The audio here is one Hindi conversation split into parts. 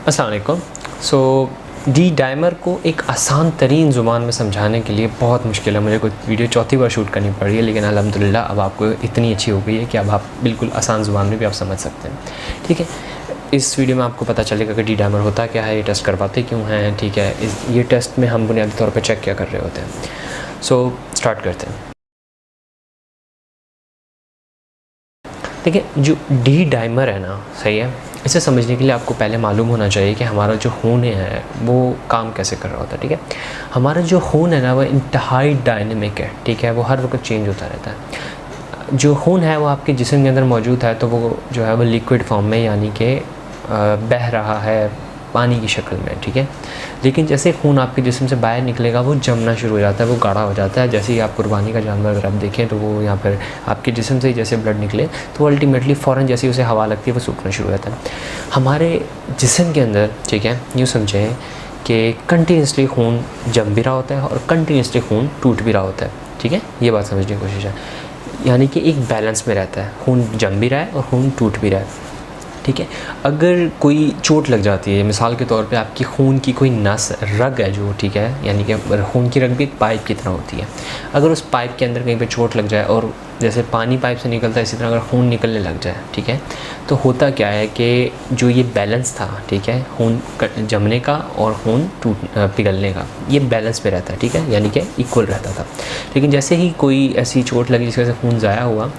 अस्सलाम वालेकुम। सो डी डाइमर को एक आसान तरीन ज़ुबान में समझाने के लिए बहुत मुश्किल है। मुझे कोई वीडियो चौथी बार शूट करनी पड़ रही है, लेकिन अल्हम्दुलिल्लाह अब आपको इतनी अच्छी हो गई है कि अब आप बिल्कुल आसान ज़ुबान में भी आप समझ सकते हैं। ठीक है, इस वीडियो में आपको पता चलेगा कि डी डाइमर होता क्या है, ये टेस्ट करवाते क्यों हैं। ठीक है, ये टेस्ट में हम बुनियादी तौर पर चेक क्या कर रहे होते हैं। सो स्टार्ट करते हैं। देखिए, जो डी डाइमर है ना, सही है, इसे समझने के लिए आपको पहले मालूम होना चाहिए कि हमारा जो खून है वो काम कैसे कर रहा होता है। ठीक है, हमारा जो खून है ना वो इंतहाई डायनेमिक है। ठीक है, वो हर वक्त चेंज होता रहता है। जो खून है वो आपके जिस्म के अंदर मौजूद है तो वो जो है वो लिक्विड फॉर्म में, यानी कि बह रहा है पानी की शक्ल में। ठीक है, लेकिन जैसे खून आपके जिस्म से बाहर निकलेगा वो जमना शुरू हो जाता है, वो गाढ़ा हो जाता है। जैसे ही आप कुर्बानी का जानवर अगर आप देखें तो वो यहाँ पर आपके जिस्म से ही जैसे ब्लड निकले तो अल्टीमेटली फ़ौरन जैसे उसे हवा लगती है वो सूखना शुरू हो जाता है हमारे जिस्म के अंदर। ठीक है, यूँ समझें कि कंटिन्यूसली खून जम भी रहा होता है और कंटिन्यूसली खून टूट भी रहा होता है। ठीक है, ये बात समझने की कोशिश है, यानी कि एक बैलेंस में रहता है, खून जम भी रहा है और खून टूट भी रहा है। ठीक है, अगर कोई चोट लग जाती है, मिसाल के तौर पे आपकी खून की कोई नस रग है जो, ठीक है, यानी कि खून की रग भी एक पाइप की तरह होती है। अगर उस पाइप के अंदर कहीं पे चोट लग जाए और जैसे पानी पाइप से निकलता है इसी तरह अगर खून निकलने लग जाए, ठीक है, तो होता क्या है कि जो ये बैलेंस था, ठीक है, खून जमने का और खून पिघलने का, ये बैलेंस पे रहता है। ठीक है, यानी कि इक्वल रहता था। लेकिन जैसे ही कोई ऐसी चोट लगी जिसकी वजह से खून ज़ाया हुआ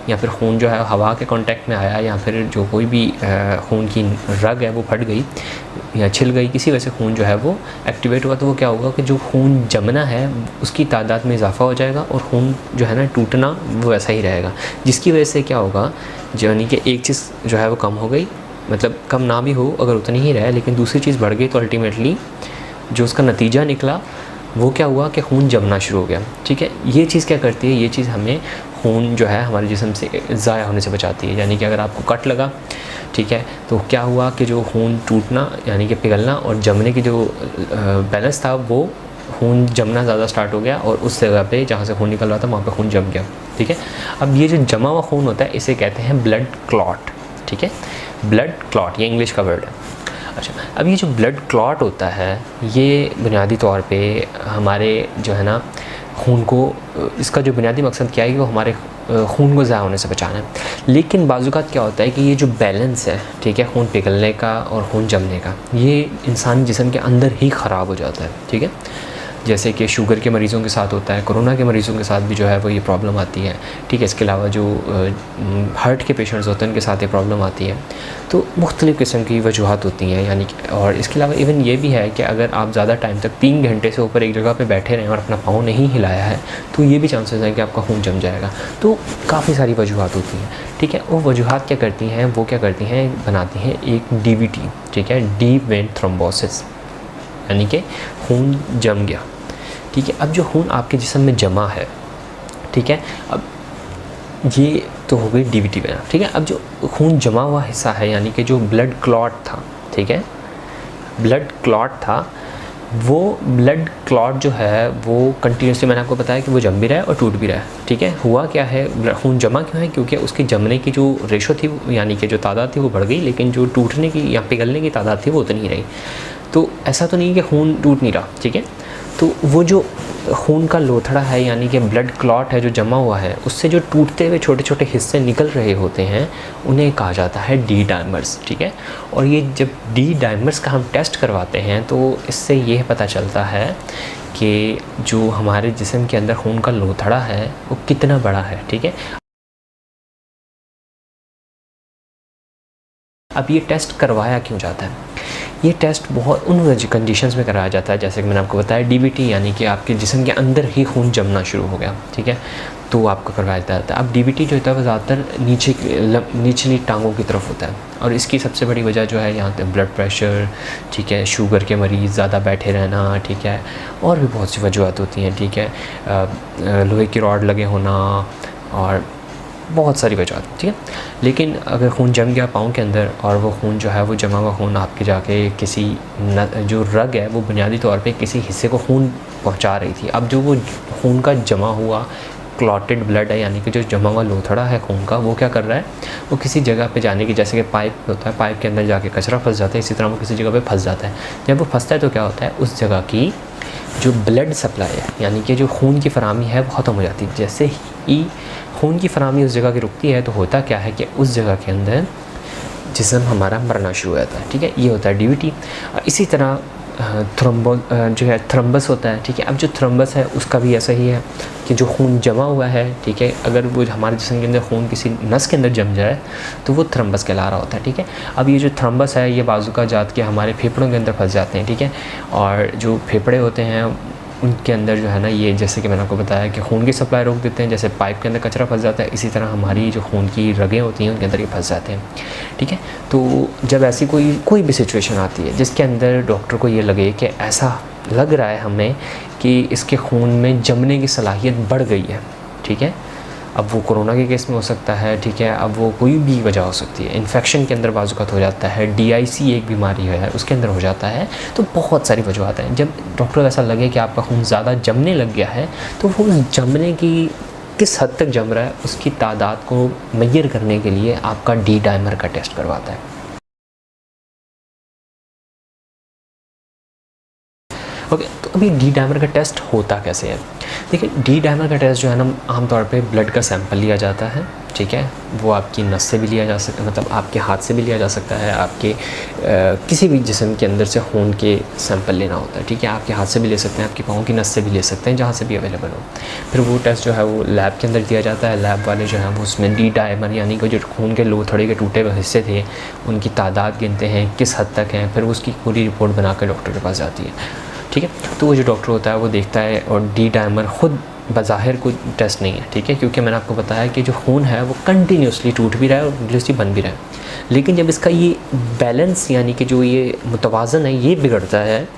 या फिर खून जो है हवा के कांटेक्ट में आया या फिर जो कोई भी खून की रग है वो फट गई या छिल गई, किसी वजह से खून जो है वो एक्टिवेट हुआ, तो वो क्या होगा कि जो खून जमना है उसकी तादाद में इजाफा हो जाएगा और खून जो है ना टूटना वो वैसा ही रहेगा, जिसकी वजह से क्या होगा, यानी कि एक चीज़ जो है वो कम हो गई, मतलब कम ना भी हो अगर उतनी ही रहे, लेकिन दूसरी चीज़ बढ़ गई तो अल्टीमेटली जो उसका नतीजा निकला वो क्या हुआ कि खून जमना शुरू हो गया। ठीक है, ये चीज़ क्या करती है, ये चीज़ हमें खून जो है हमारे जिस्म से ज़ाया होने से बचाती है। यानी कि अगर आपको कट लगा, ठीक है, तो क्या हुआ कि जो खून टूटना यानी कि पिघलना और जमने की जो बैलेंस था वो खून जमना ज़्यादा स्टार्ट हो गया और उस जगह पे जहाँ से खून निकल रहा था वहाँ पे खून जम गया। ठीक है, अब ये जो जमा हुआ खून होता है इसे कहते हैं ब्लड क्लॉट। ठीक है, ब्लड क्लॉट ये इंग्लिश का वर्ड है। अच्छा, अब ये जो ब्लड क्लॉट होता है ये बुनियादी तौर पे हमारे जो है ना खून को, इसका जो बुनियादी मकसद क्या है कि वो हमारे खून को ज़ाया होने से बचाना है। लेकिन बाज़ुकात क्या होता है कि ये जो बैलेंस है, ठीक है, खून पिघलने का और खून जमने का, ये इंसानी जिस्म के अंदर ही ख़राब हो जाता है। ठीक है, जैसे कि शुगर के मरीज़ों के साथ होता है, कोरोना के मरीज़ों के साथ भी जो है वो ये प्रॉब्लम आती है। ठीक है, इसके अलावा जो हार्ट के पेशेंट्स होते हैं उनके साथ ये प्रॉब्लम आती है। तो मुख्तलिफ़ किस्म की वजूहत होती हैं, यानी कि और इसके अलावा इवन ये भी है कि अगर आप ज़्यादा टाइम तक 3 घंटे से ऊपर एक जगह पे बैठे रहें और अपना पाँव नहीं हिलाया है तो ये भी चांसेस हैं कि आपका खून जम जाएगा। तो काफ़ी सारी वजूहत होती हैं। ठीक है, वो वजूहत क्या करती हैं, वो क्या करती हैं, बनाती हैं एक DVT, ठीक है, डीप वेन थ्रोम्बोसिस, यानी कि खून जम गया। ठीक है, अब जो खून आपके जिस्म में जमा है, ठीक है, अब ये तो हो गई DVT वजह। ठीक है, अब जो खून जमा हुआ हिस्सा है यानी कि जो ब्लड क्लॉट था, ठीक है, ब्लड क्लॉट था, वो ब्लड क्लॉट जो है वो कंटिन्यूसली, मैंने आपको बताया कि वो जम भी रहा है और टूट भी रहा है। ठीक है, हुआ क्या है, खून जमा क्यों है, क्योंकि उसकी जमने की जो रेशो थी यानी कि जो तादाद थी वो बढ़ गई, लेकिन जो टूटने की या पिघलने की तादाद थी वो उतनी ही रही। तो ऐसा तो नहीं कि खून टूट नहीं रहा। ठीक है, तो वो जो खून का लोथड़ा है यानी कि ब्लड क्लॉट है जो जमा हुआ है, उससे जो टूटते हुए छोटे छोटे हिस्से निकल रहे होते हैं उन्हें कहा जाता है डी डाइमर्स। ठीक है, और ये जब डी डाइमर्स का हम टेस्ट करवाते हैं तो इससे ये पता चलता है कि जो हमारे जिस्म के अंदर खून का लोथड़ा है वो कितना बड़ा है। ठीक है, अब ये टेस्ट करवाया क्यों जाता है, ये टेस्ट बहुत उन कंडीशंस में कराया जाता है जैसे कि मैंने आपको बताया DVT, यानी कि आपके जिस्म के अंदर ही खून जमना शुरू हो गया। ठीक है, तो आपको करवाया जाता है। अब DVT जो होता है वो ज़्यादातर निचली टांगों की तरफ होता है और इसकी सबसे बड़ी वजह जो है यहाँ पे ब्लड प्रेशर, ठीक है, शुगर के मरीज़, ज़्यादा बैठे रहना, ठीक है, और भी बहुत सी वजूहत होती हैं। ठीक है, लोहे की रॉड लगे होना और बहुत सारी वजह। ठीक है, लेकिन अगर खून जम गया पाँव के अंदर और वो खून जो है वो जमा हुआ खून आपके जाके किसी जो रग है वो बुनियादी तौर पे किसी हिस्से को खून पहुंचा रही थी, अब जो वो खून का जमा हुआ क्लॉटेड ब्लड है, यानी कि जो जमा हुआ लोथड़ा है खून का, वो क्या कर रहा है, वो किसी जगह पे जाने की, जैसे कि पाइप होता है, पाइप के अंदर जाके कचरा फंस जाता है, इसी तरह वो किसी जगह पे फंस जाता है। जब वो फंसता है तो क्या होता है, उस जगह की जो ब्लड सप्लाई है, यानी कि जो खून की फरामी है, वो ख़त्म हो जाती है। जैसे ही खून की फरामी उस जगह की रुकती है तो होता क्या है कि उस जगह के अंदर जिस्म हमारा मरना शुरू हो जाता है, ठीक है। ये होता है डीवीटी। इसी तरह जो है थ्रम्बस होता है, ठीक है। अब जो थ्रम्बस है उसका भी ऐसा ही है कि जो खून जमा हुआ है, ठीक है, अगर वो हमारे जिस्म के अंदर खून किसी नस के अंदर जम जाए तो वो थ्रम्बस कहला रहा होता है, ठीक है। अब ये जो थ्रम्बस है ये बाजू का जात के हमारे फेफड़ों के अंदर फंस जाते हैं, ठीक है। और जो फेफड़े होते हैं उनके अंदर जो है ना, ये जैसे कि मैंने आपको बताया कि खून की सप्लाई रोक देते हैं, जैसे पाइप के अंदर कचरा फंस जाता है, इसी तरह हमारी जो खून की रगें होती हैं उनके अंदर ये फंस जाते हैं, ठीक है। तो जब ऐसी कोई भी सिचुएशन आती है जिसके अंदर डॉक्टर को ये लगे कि ऐसा लग रहा है हमें कि इसके खून में जमने की सलाहियत बढ़ गई है, ठीक है। अब वो कोरोना के केस में हो सकता है, ठीक है। अब वो कोई भी वजह हो सकती है, इन्फेक्शन के अंदर बाजुकात हो जाता है, DIC एक बीमारी है उसके अंदर हो जाता है, तो बहुत सारी वजूहत हैं। जब डॉक्टर को ऐसा लगे कि आपका खून ज़्यादा जमने लग गया है तो वो उस जमने की किस हद तक जम रहा है उसकी तादाद को मेजर करने के लिए आपका D डायमर का टेस्ट करवाता है। ओके, तो अभी D डायमर का टेस्ट होता कैसे है। देखिए, D डायमर का टेस्ट जो है ना, आमतौर पे ब्लड का सैंपल लिया जाता है, ठीक है। वो आपकी नस से भी लिया जा सकता है, मतलब आपके हाथ से भी लिया जा सकता है, आपके किसी भी जिस्म के अंदर से खून के सैंपल लेना होता है, ठीक है। आपके हाथ से भी ले सकते हैं, आपके पाँव की नस से भी ले सकते हैं, जहाँ से भी अवेलेबल हो। फिर वो टेस्ट जो है वो लैब के अंदर दिया जाता है। लैब वाले जो हैं वो उसमें D डायमर यानी कि जो खून के लोथड़े के टूटे हुए हिस्से थे उनकी तादाद गिनते हैं, किस हद तक हैं, फिर उसकी पूरी रिपोर्ट बना कर डॉक्टर के पास जाती है, ठीक है। तो वो जो डॉक्टर होता है वो देखता है, और D डायमर ख़ुद बज़ाहिर कोई टेस्ट नहीं है, ठीक है, क्योंकि मैंने आपको बताया कि जो खून है वो कंटिन्यूसली टूट भी रहा है और कंटिन्यूसली बन भी रहा है। लेकिन जब इसका ये बैलेंस यानी कि जो ये मुतवाज़न है ये बिगड़ता है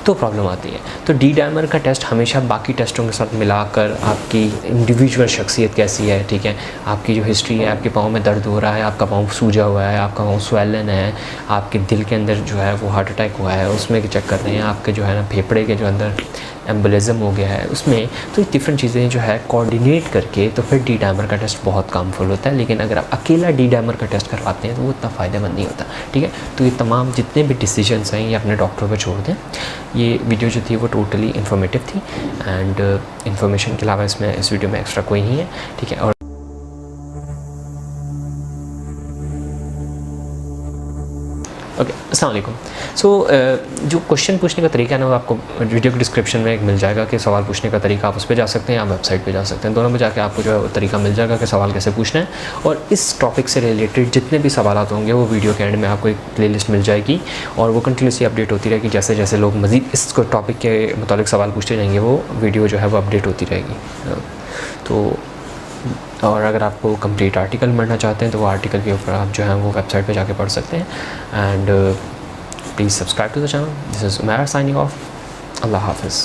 तो प्रॉब्लम आती है। तो D डायमर का टेस्ट हमेशा बाकी टेस्टों के साथ मिलाकर आपकी इंडिविजुअल शख्सियत कैसी है, ठीक है, आपकी जो हिस्ट्री है, आपके पाँव में दर्द हो रहा है, आपका पाँव सूजा हुआ है, आपका पाँव स्वेलन है, आपके दिल के अंदर जो है वो हार्ट अटैक हुआ है उसमें चेक कर रहे हैं, आपके जो है ना फेफड़े के जो अंदर एम्बोलिज्म हो गया है उसमें, तो डिफरेंट चीज़ें जो है कोऑर्डिनेट करके तो फिर D डायमर का टेस्ट बहुत कामफुल होता है। लेकिन अगर आप अकेला D डायमर का टेस्ट करवाते हैं तो वो इतना फ़ायदेमंद नहीं होता, ठीक है। तो ये तमाम जितने भी डिसीजंस हैं ये अपने डॉक्टर पर छोड़ दें। ये वीडियो जो थी वो टोटली इन्फॉर्मेटिव थी, एंड इन्फॉर्मेशन के अलावा इसमें इस वीडियो में एक्स्ट्रा कोई नहीं है, ठीक है। और ओके, अस्सलाम वालेकुम। सो जो क्वेश्चन पूछने का तरीका है ना वो आपको वीडियो के डिस्क्रिप्शन में एक मिल जाएगा कि सवाल पूछने का तरीका, आप उस पर जा सकते हैं या वेबसाइट पे जा सकते हैं, दोनों में जाके आपको जो है तरीका मिल जाएगा कि सवाल कैसे पूछना है। और इस टॉपिक से रिलेटेड जितने भी सवाल होंगे वो वीडियो के एंड में आपको एक प्लेलिस्ट मिल जाएगी और वो कंटिन्यूसली अपडेट होती रहेगी। जैसे जैसे लोग मज़ीद इस टॉपिक के मुतालिक सवाल पूछते जाएंगे वो वीडियो जो है वो अपडेट होती रहेगी। तो और अगर आपको कंप्लीट आर्टिकल पढ़ना चाहते हैं तो वो आर्टिकल के ऊपर आप जो है वो वेबसाइट पे जाके पढ़ सकते हैं। And please subscribe to the channel. This is Umair signing off. अल्लाह हाफ़िज़।